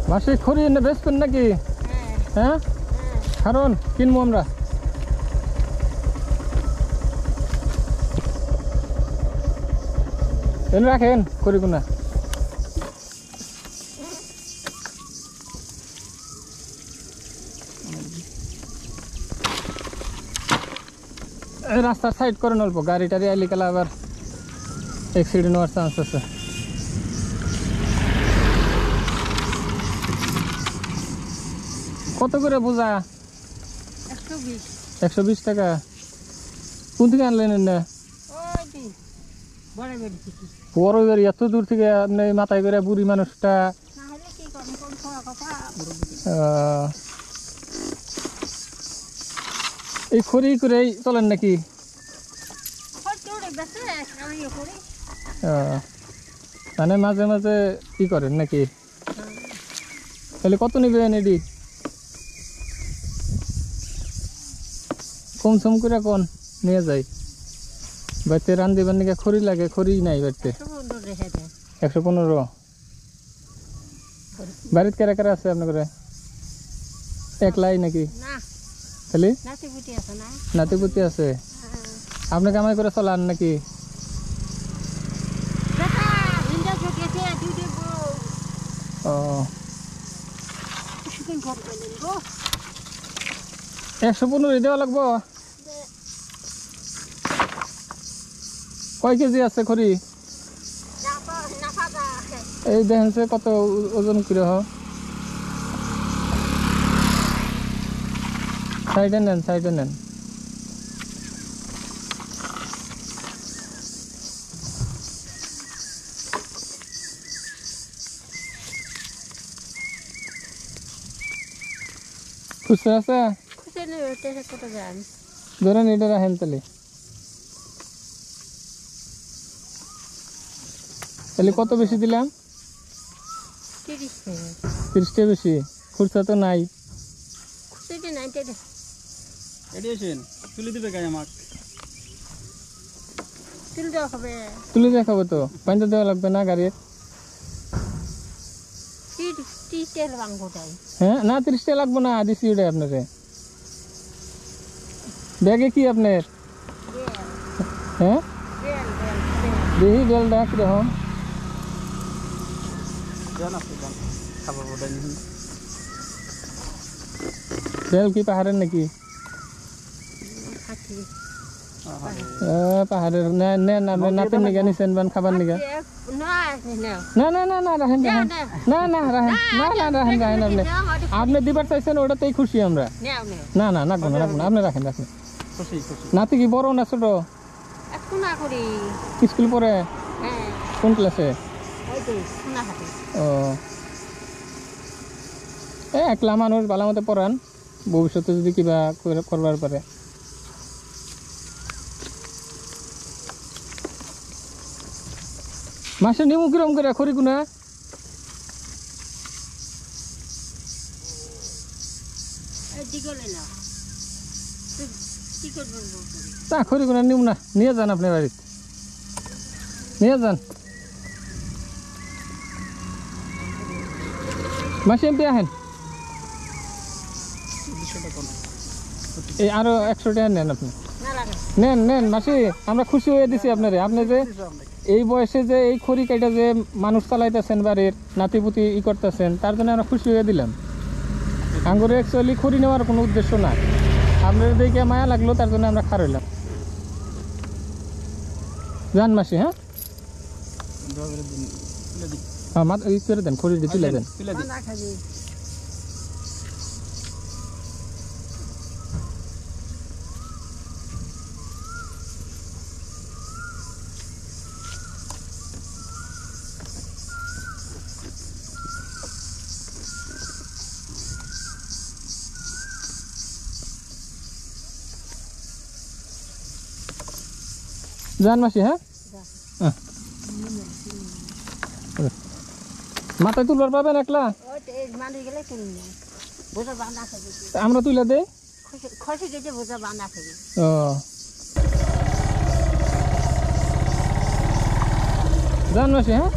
মাসে খড়ি এনে বেচবেন নাকি? হ্যাঁ কারণ কিনবো আমরা। এনে রাখেন খড়ি গুনা। রাস্তার সাইড করেন অল্প, গাড়ি টাড়ি আইলে গেলে আবার অ্যাক্সিডেন্ট হওয়ার চান্স আছে। কত করে বোঝা? 120 টাকা। কোন থেকে আনলেন না? বড় বাড়ি এত দূর থেকে আপনি মাথায় করে বুড়ি মানুষটা। এই খড়ি করে চলেন নাকি? মানে মাঝে মাঝে কি করেন নাকি? তাহলে কত নিবেন এডি? কম সম করে কোন নিয়ে যাই। বাড়িতে রান দিবেন নাকি? খড়ি লাগে? খড়ি নাই বাড়িতে। 115। বাড়িতে কারা কারা আছে আপনার? একলাই নাকি? খালি নাতিপুতি আছে। আপনি কামাই করে চলান নাকি? ও 115 দেওয়া লাগবো। কয় কেজি আছে খড়ি? এই দেখেন সে কত ওজন করে। সাইডে নেন, সাইডে নেন। খুচরা আছে? ধরেন এটা রাখেন তাহলে। তাহলে কত বেশি দিলাম? 30 টাকা বেশি। খুচরা তো নাই। তুলে দেখাবো তো, পানি দেওয়া লাগবে না গাড়ির? হ্যাঁ না 30 টাকা লাগবো না, দিছি ওটা আপনারে। ব্যাগে কি আপনার? হ্যাঁ দেখি বেলটা কিরকম। বেল কি পাহাড়ের নাকি? পাহাড়ের নেন আপনি নাতের নিগা নিছেন বান খাবার নিগা? না না না না রাখেন, রাখেন। না না রাখেন, না না রাখেন, রাখেন। আপনি আপনি দিবার চাইছেন ওটাতেই খুশি আমরা। না না রাখবো না, রাখবো না। আপনি রাখেন, রাখেন। নাতি কি বড় না ছোট? স্কুল পড়ে? কোন ক্লাসে? ও একলা মানুষ, ভালো মতো পড়ান, ভবিষ্যতে যদি কিবা করবার পারে। মাসে নিমু কিরম করে খড়ি গুনা? তা খড়ি গুনা নিমু না, নিয়ে যান আপনি বাড়িতে, নিয়ে যান। মাসে এমপি আহেন। এই আরো 100 টাকা নেন আপনি। নেন নেন মাসি, আমরা খুশি হয়ে দিছি আপনারে। আপনি যে এই বয়সে যে এই খড়ি কাইটা যে মানুষ চালাইতেছেন, বাড়ির নাতিপুতি ই করতেছেন, তার জন্য আমরা খুশি হয়ে দিলাম। আঙ্গুরে অ্যাকচুয়ালি খড়ি নেওয়ার কোনো উদ্দেশ্য না, আপনার দেখে মায়া লাগলো তার জন্য আমরা খার হইলাম। যান মাসি। হ্যাঁ ই করে দেন, খড়ি দিয়ে তুলে দেন। যান মাসি। হ্যাঁ মাথায় তুলবার পাবেন একলা? আমরা তুলে দেই। ও যান মাসি। হ্যাঁ